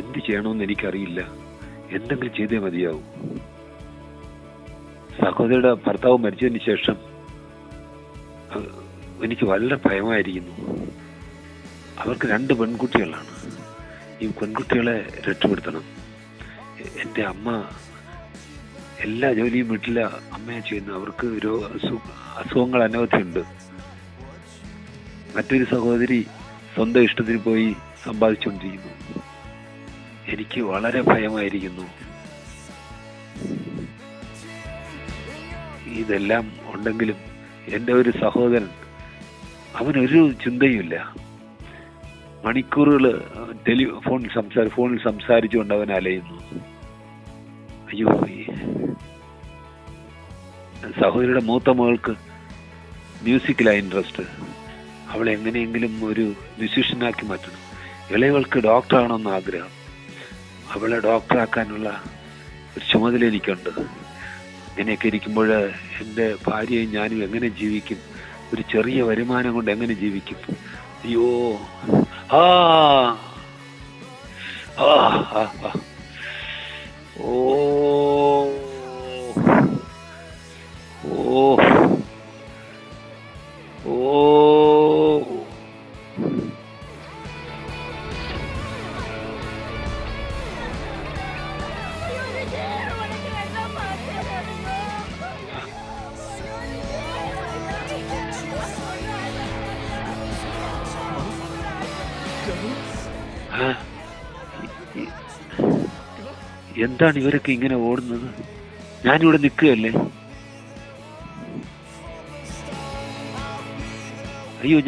എന്ത് ചെയ്യണമെന്ന് എനിക്കറിയില്ല. എന്തെങ്കിലും ചെയ്തേ മതിയാവും. സഹോദരിയുടെ ഭർത്താവ് മരിച്ചതിന് ശേഷം എനിക്ക് വളരെ ഭയമായിരിക്കുന്നു. അവർക്ക് 2 പെൺകുട്ടികളാണ്. ഈ പെൺകുട്ടികളെ രക്ഷപ്പെടുത്തണം. എൻ്റെ അമ്മ എല്ലാ ജോലിയും വീട്ടിലെ അമ്മയെ ചെയ്യുന്നു. അവർക്ക് അസുഖങ്ങൾ അനവധിയുണ്ട്. മറ്റൊരു സഹോദരി സ്വന്തം ഇഷ്ടത്തിന് പോയി സമ്പാദിച്ചുകൊണ്ടിരിക്കുന്നു. എനിക്ക് വളരെ ഭയമായിരിക്കുന്നു. ഇതെല്ലാം ഉണ്ടെങ്കിലും എൻ്റെ ഒരു സഹോദരൻ, അവനൊരു ചിന്തയുമില്ല. മണിക്കൂറുകൾ ഫോണിൽ സംസാരിച്ചുകൊണ്ട് അവൻ അലയുന്നു. അയ്യോ, സഹോദരിയുടെ മൂത്ത മകൾക്ക് മ്യൂസിക്കിലാണ് ഇൻട്രസ്റ്റ്. അവളെ എങ്ങനെയെങ്കിലും ഒരു മ്യൂസീഷ്യനാക്കി മാറ്റണം. ഇളയവൾക്ക് ഡോക്ടറാകണമെന്ന് ആഗ്രഹം. അവളെ ഡോക്ടറാക്കാനുള്ള ഒരു ചുമതല എനിക്കുണ്ട്. ഇങ്ങനെയൊക്കെ ഇരിക്കുമ്പോൾ എൻ്റെ ഭാര്യയും ഞാനും എങ്ങനെ ജീവിക്കും? ഒരു ചെറിയ വരുമാനം കൊണ്ട് എങ്ങനെ ജീവിക്കും? അയ്യോ, ആ ആ ആ ഓ ഓ ഓ എന്താണ് ഇവരൊക്കെ ഇങ്ങനെ ഓടുന്നത്? ഞാനിവിടെ നിൽക്കുകയല്ലേ. അയ്യോ,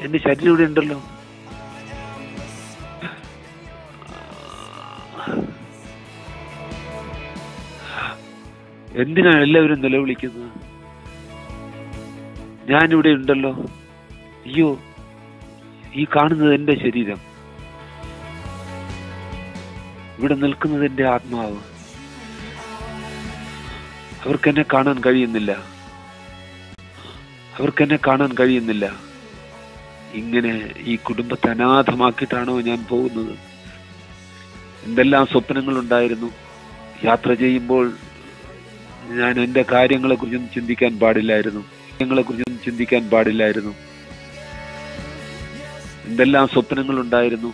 എൻ്റെ ശരീരം ഇവിടെ ഉണ്ടല്ലോ. എന്തിനാണ് എല്ലാവരും നിലവിളിക്കുന്നത്? ഞാനിവിടെ ഉണ്ടല്ലോ. അയ്യോ, ഈ കാണുന്നത് എൻ്റെ ശരീരം, ഇവിടെ നിൽക്കുന്നത് എൻ്റെ ആത്മാവ്. അവർക്കെന്നെ കാണാൻ കഴിയുന്നില്ല. ഇങ്ങനെ ഈ കുടുംബത്തെ അനാഥമാക്കിയിട്ടാണോ ഞാൻ പോകുന്നത്? എന്തെല്ലാം സ്വപ്നങ്ങളുണ്ടായിരുന്നു. യാത്ര ചെയ്യുമ്പോൾ ഞാൻ എൻ്റെ കാര്യങ്ങളെക്കുറിച്ചൊന്നും ചിന്തിക്കാൻ പാടില്ലായിരുന്നു. എന്തെല്ലാം സ്വപ്നങ്ങളുണ്ടായിരുന്നു.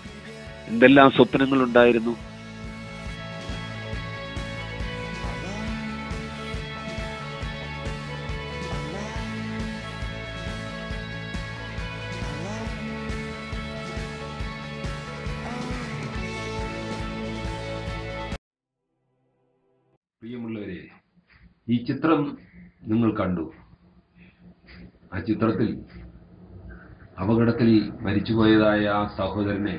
പ്രിയമുള്ളവരെ, ഈ ചിത്രം നിങ്ങൾ കണ്ടു. ആ ചിത്രത്തിൽ അപകടത്തിൽ മരിച്ചുപോയതായ ആ സഹോദരനെ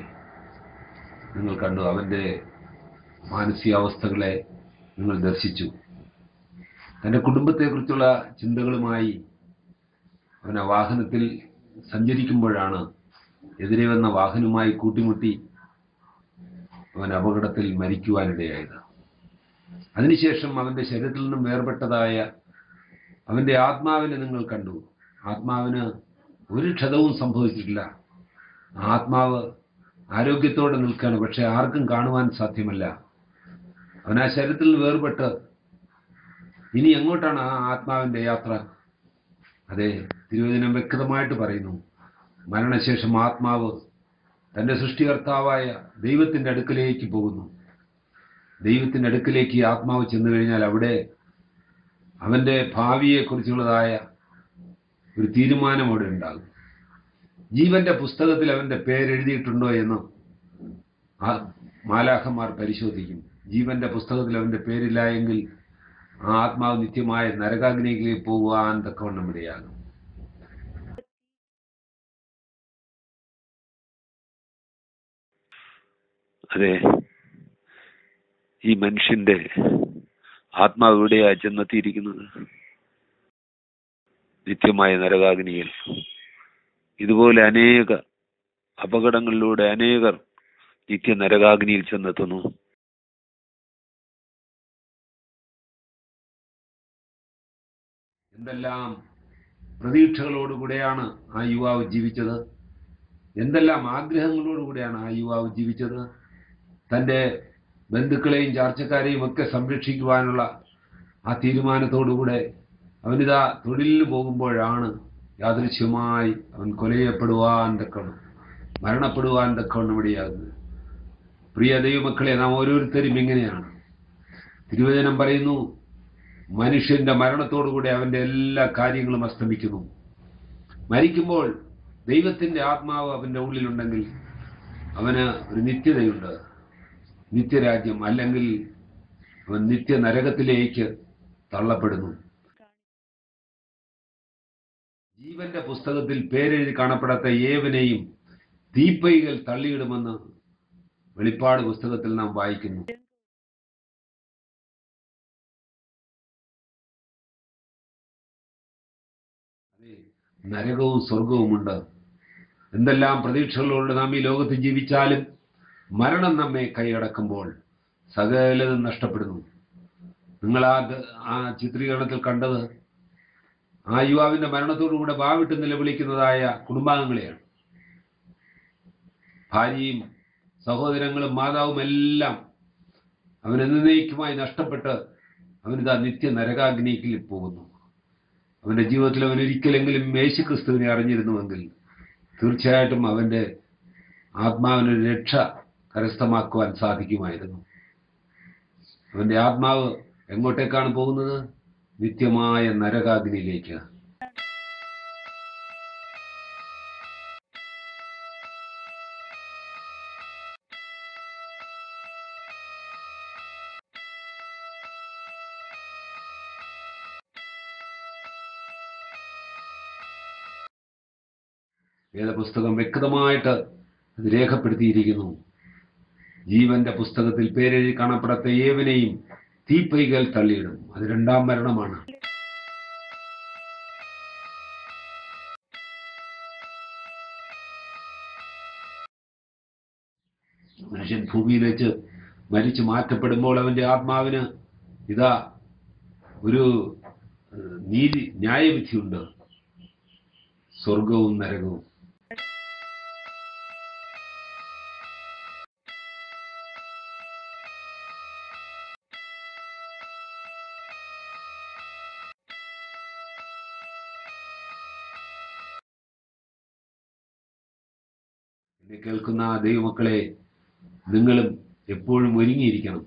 നിങ്ങൾ കണ്ടു. അവൻ്റെ മാനസികാവസ്ഥകളെ നിങ്ങൾ ദർശിച്ചു. തൻ്റെ കുടുംബത്തെക്കുറിച്ചുള്ള ചിന്തകളുമായി അവൻ ആ വാഹനത്തിൽ സഞ്ചരിക്കുമ്പോഴാണ് എതിരെ വന്ന വാഹനവുമായി കൂട്ടിമുട്ടി അവൻ അപകടത്തിൽ മരിക്കുവാനിടയായത്. അതിനുശേഷം അവൻ്റെ ശരീരത്തിൽ നിന്നും വേർപെട്ടതായ അവൻ്റെ ആത്മാവിനെ നിങ്ങൾ കണ്ടു. ആത്മാവിന് ഒരു ക്ഷതവും സംഭവിച്ചിട്ടില്ല. ആത്മാവ് ആരോഗ്യത്തോടെ നിൽക്കുകയാണ്. പക്ഷെ ആർക്കും കാണുവാൻ സാധ്യമല്ല. അവൻ ആ ശരീരത്തിൽ വേർപെട്ട് ഇനി എങ്ങോട്ടാണ് ആ ആത്മാവിൻ്റെ യാത്ര? അതെ, തിരുവചനം വ്യക്തമായിട്ട് പറയുന്നു, മരണശേഷം ആത്മാവ് തൻ്റെ സൃഷ്ടികർത്താവായ ദൈവത്തിൻ്റെ അടുക്കലേക്ക് പോകുന്നു. ദൈവത്തിൻ്റെ അടുക്കലേക്ക് ഈ ആത്മാവ് ചെന്നു കഴിഞ്ഞാൽ അവിടെ അവൻ്റെ ഭാവിയെക്കുറിച്ചുള്ളതായ ഒരു തീരുമാനം അവിടെ ഉണ്ടാകും. ജീവന്റെ പുസ്തകത്തിൽ അവൻ്റെ പേരെഴുതിയിട്ടുണ്ടോ എന്ന് ആ മാലാഖമാർ പരിശോധിക്കും. ജീവന്റെ പുസ്തകത്തിൽ അവൻ്റെ പേരില്ല എങ്കിൽ ആ ആത്മാവ് നിത്യമായ നരകാഗ്നിയിലേക്ക് പോകുവാൻ തക്കവണ്ണം ഇടയാകും. അതെ, ഈ മനുഷ്യന്റെ ആത്മാവ് എവിടെയാ ചെന്നെത്തിയിരിക്കുന്നത്? നിത്യമായ നരകാഗ്നിയിൽ. ഇതുപോലെ അനേക അപകടങ്ങളിലൂടെ അനേകർ നിത്യ നരകാഗ്നിയിൽ ചെന്നെത്തുന്നു. എന്തെല്ലാം പ്രതീക്ഷകളോടുകൂടെയാണ് ആ യുവാവ് ജീവിച്ചത്? എന്തെല്ലാം ആഗ്രഹങ്ങളോടുകൂടെയാണ് ആ യുവാവ് ജീവിച്ചത്? തൻ്റെ ബന്ധുക്കളെയും ചാർച്ചക്കാരെയും ഒക്കെ സംരക്ഷിക്കുവാനുള്ള ആ തീരുമാനത്തോടുകൂടെ അവനിതാ തൊഴിലിന് പോകുമ്പോഴാണ് യാദൃശ്യമായി അവൻ കൊലയപ്പെടുവാൻ തക്കവണ്ണം, മരണപ്പെടുവാൻ തക്കവണ്ണം ഇടയാകുന്നത്. പ്രിയ ദൈവമക്കളെ, നാം ഓരോരുത്തരും ഇങ്ങനെയാണ്. തിരുവചനം പറയുന്നു, മനുഷ്യന്റെ മരണത്തോടുകൂടി അവന്റെ എല്ലാ കാര്യങ്ങളും അസ്തമിക്കുന്നു. മരിക്കുമ്പോൾ ദൈവത്തിന്റെ ആത്മാവ് അവന്റെ ഉള്ളിലുണ്ടെങ്കിൽ അവന് ഒരു നിത്യതയുണ്ട്, നിത്യരാജ്യം. അല്ലെങ്കിൽ അവൻ നിത്യ നരകത്തിലേക്ക് തള്ളപ്പെടുന്നു. ജീവന്റെ പുസ്തകത്തിൽ പേരെഴുതി കാണപ്പെടാത്ത ഏവനെയും തീപ്പൈകൾ തള്ളിയിടുമെന്ന് വെളിപ്പാട് പുസ്തകത്തിൽ നാം വായിക്കുന്നു. നരകവും സ്വർഗവുമുണ്ട്. എന്തെല്ലാം പ്രതീക്ഷകളോട് നാം ഈ ലോകത്ത് ജീവിച്ചാലും മരണം നമ്മെ കൈയടക്കുമ്പോൾ സകലതും നഷ്ടപ്പെടുന്നു. നിങ്ങൾ ആ ചിത്രീകരണത്തിൽ കണ്ടത് ആ യുവാവിന്റെ മരണത്തോടുകൂടെ വാവിട്ട് നിലവിളിക്കുന്നതായ കുടുംബാംഗങ്ങളെയാണ്. ഭാര്യയും സഹോദരങ്ങളും മാതാവും എല്ലാം അവൻ എന്നേക്കുമായി നഷ്ടപ്പെട്ട് അവനിതാ നിത്യ നരകാഗ്നിയിൽ പോകുന്നു. അവന്റെ ജീവിതത്തിൽ അവൻ ഒരിക്കലെങ്കിലും യേശുക്രിസ്തുവിനെ അറിഞ്ഞിരുന്നുവെങ്കിൽ തീർച്ചയായിട്ടും അവന്റെ ആത്മാവിനൊരു രക്ഷ കരസ്ഥമാക്കുവാൻ സാധിക്കുമായിരുന്നു. അവന്റെ ആത്മാവ് എങ്ങോട്ടേക്കാണ് പോകുന്നത്? നിത്യമായ നരകാഗ്നിയിലേക്ക്. വേദപുസ്തകം വ്യക്തമായിട്ട് അത് രേഖപ്പെടുത്തിയിരിക്കുന്നു. ജീവന്റെ പുസ്തകത്തിൽ പേരെഴുതി കാണപ്പെടാത്ത ഏവനെയും തീപ്പൈകൾ തള്ളിയിടും. അത് രണ്ടാം മരണമാണ്. മനുഷ്യൻ ഭൂമിയിൽ വെച്ച് മരിച്ചു മാറ്റപ്പെടുമ്പോൾ അവന്റെ ആത്മാവിന് ഇതാ ഒരു ന്യായവിധിയുണ്ട്, സ്വർഗവും നരകവും. എന്നെ കേൾക്കുന്ന ദൈവമക്കളെ, നിങ്ങളും എപ്പോഴും ഒരുങ്ങിയിരിക്കണം.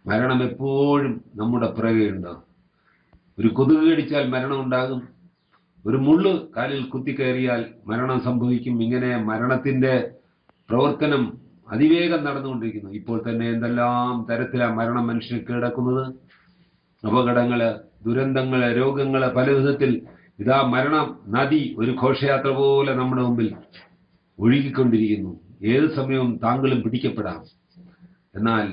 മരണം എപ്പോഴും നമ്മുടെ പിറകെയുണ്ട്. ഒരു കൊതുക് കടിച്ചാൽ മരണം ഉണ്ടാകും, ഒരു മുള്ള് കാലിൽ കുത്തിക്കയറിയാൽ മരണം സംഭവിക്കും. ഇങ്ങനെ മരണത്തിന്റെ പ്രവർത്തനം അതിവേഗം നടന്നുകൊണ്ടിരിക്കുന്നു. ഇപ്പോൾ തന്നെ എന്തെല്ലാം തരത്തിലാണ് മരണം മനുഷ്യനെ കീഴടക്കുന്നത്. അപകടങ്ങള്, ദുരന്തങ്ങള്, രോഗങ്ങള്, പല വിധത്തിൽ ഇതാ മരണം നദി ഒരു ഘോഷയാത്ര പോലെ നമ്മുടെ മുമ്പിൽ ഒഴുകിക്കൊണ്ടിരിക്കുന്നു. ഏത് സമയവും താങ്കളും പിടിക്കപ്പെടാം. എന്നാൽ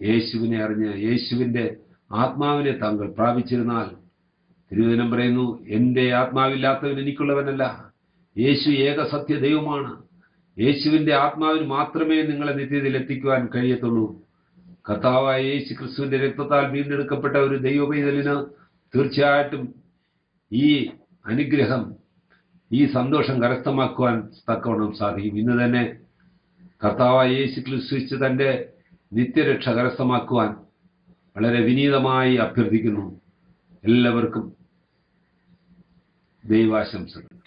യേശുവിനെ അറിഞ്ഞ് യേശുവിന്റെ ആത്മാവിനെ താങ്കൾ പ്രാപിച്ചിരുന്നാൽ, തിരുവചനം പറയുന്നു, എന്റെ ആത്മാവില്ലാത്തവൻ എനിക്കുള്ളവനല്ല. യേശു ഏക സത്യ ദൈവമാണ്. യേശുവിന്റെ ആത്മാവിന് മാത്രമേ നിങ്ങളെ നിത്യതയിൽ എത്തിക്കുവാൻ കഴിയത്തുള്ളൂ. കർത്താവായ യേശു ക്രിസ്തുവിന്റെ രക്തത്താൽ വീണ്ടെടുക്കപ്പെട്ട ഒരു ദൈവപൈതലിന് തീർച്ചയായിട്ടും ഈ അനുഗ്രഹം, ഈ സന്തോഷം കരസ്ഥമാക്കുവാൻ തക്കവണ്ണം സാധിക്കും. ഇന്ന് തന്നെ കർത്താവായ യേശു ക്രിസ്തു തന്റെ നിത്യരക്ഷ കരസ്ഥമാക്കുവാൻ വളരെ വിനീതമായി അഭ്യർത്ഥിക്കുന്നു. എല്ലാവർക്കും ദൈവാശംസകൾ.